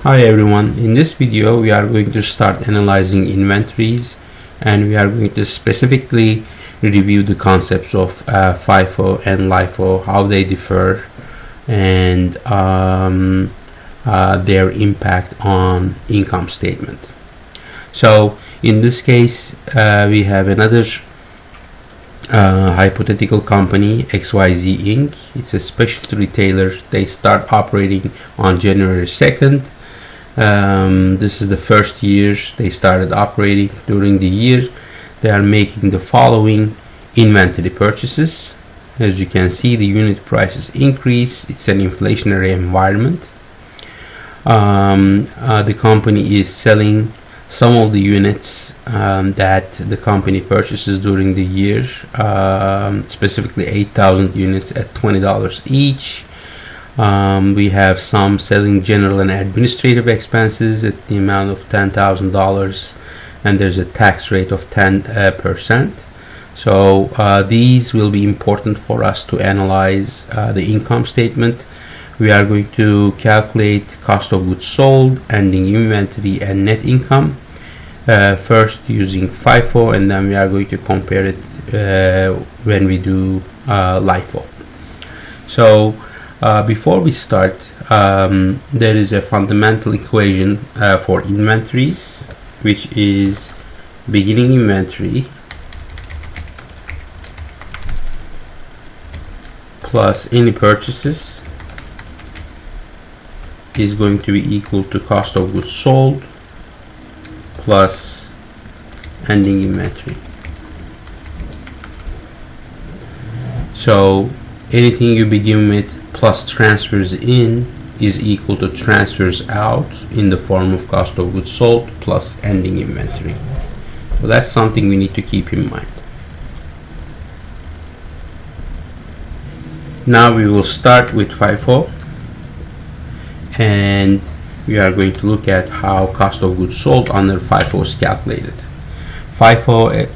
Hi everyone, in this video we are going to start analyzing inventories, and we are going to specifically review the concepts of FIFO and LIFO, how they differ, and their impact on income statement. So in this case we have another hypothetical company, XYZ Inc. It's a specialty retailer. They start operating on January 2nd. This is the first year they started operating. During the year they are making the following inventory purchases. As you can see, the unit prices increase. It's an inflationary environment. The company is selling some of the units that the company purchases during the year, specifically 8,000 units at $20 each. We have some selling general and administrative expenses at the amount of $10,000, and there's a tax rate of 10%. So these will be important for us to analyze the income statement. We are going to calculate cost of goods sold, ending inventory, and net income. First using FIFO, and then we are going to compare it when we do LIFO. So before we start, there is a fundamental equation for inventories, which is beginning inventory plus any purchases is going to be equal to cost of goods sold plus ending inventory. So anything you begin with plus transfers in is equal to transfers out in the form of cost of goods sold plus ending inventory. So that's something we need to keep in mind. Now we will start with FIFO, and we are going to look at how cost of goods sold under FIFO is calculated. FIFO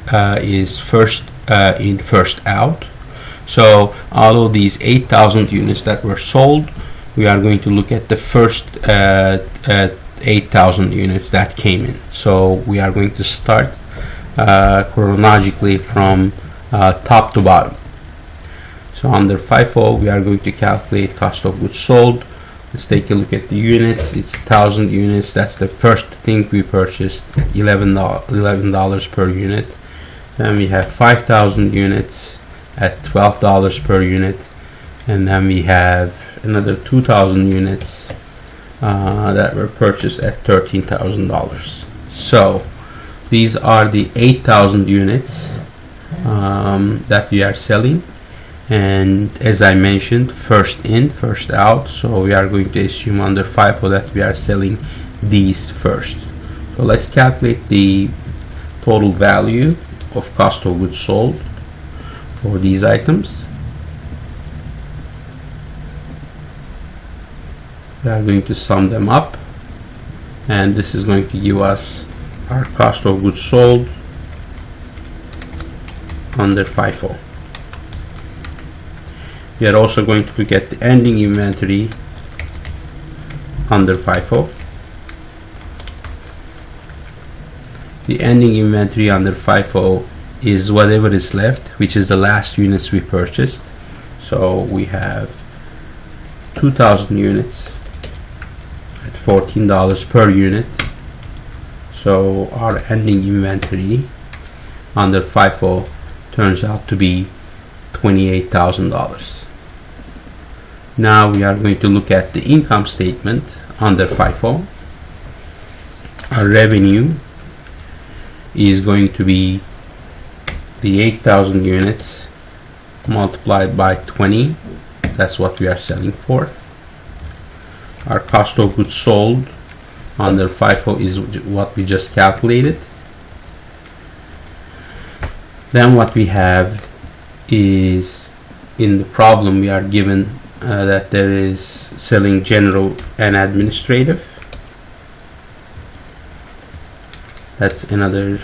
is first in, first out. So out of these 8,000 units that were sold, we are going to look at the first 8,000 units that came in. So we are going to start chronologically from top to bottom. So under FIFO we are going to calculate cost of goods sold. Let's take a look at the units. It's 1,000 units. That's the first thing we purchased at $11 per unit. Then we have 5,000 units at $12 per unit, and then we have another 2,000 units that were purchased at $13,000. So these are the 8,000 units that we are selling. And as I mentioned, first in, first out. So we are going to assume under FIFO that we are selling these first. So let's calculate the total value of cost of goods sold for these items. We are going to sum them up, and this is going to give us our cost of goods sold under FIFO. We are also going to look at the ending inventory under FIFO. The ending inventory under FIFO is whatever is left, which is the last units we purchased. So we have 2,000 units at $14 per unit. So our ending inventory under FIFO turns out to be $28,000. Now we are going to look at the income statement under FIFO. Our revenue is going to be the 8,000 units multiplied by 20. That's what we are selling for. Our cost of goods sold under FIFO is what we just calculated. Then what we have is, in the problem we are given that there is selling general and administrative. That's another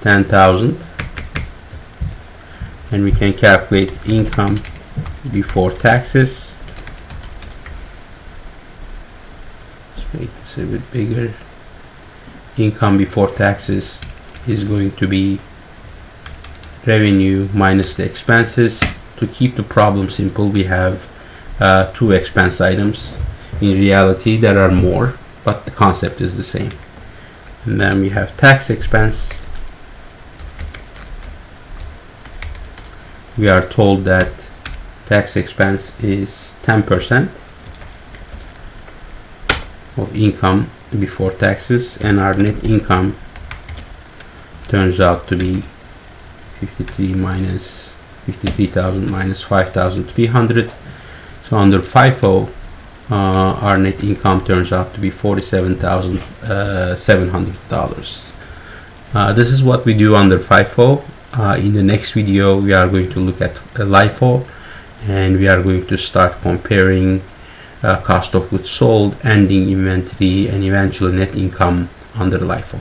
10,000, and we can calculate income before taxes. Make this a bit bigger. Income before taxes is going to be revenue minus the expenses. To keep the problem simple, we have two expense items. In reality there are more, but the concept is the same. And then we have tax expense. We are told that tax expense is 10% of income before taxes, and our net income turns out to be 53,000 minus 5,300. So under FIFO, our net income turns out to be $47,700. This is what we do under FIFO. In the next video, we are going to look at LIFO, and we are going to start comparing cost of goods sold, ending inventory, and eventually net income under LIFO.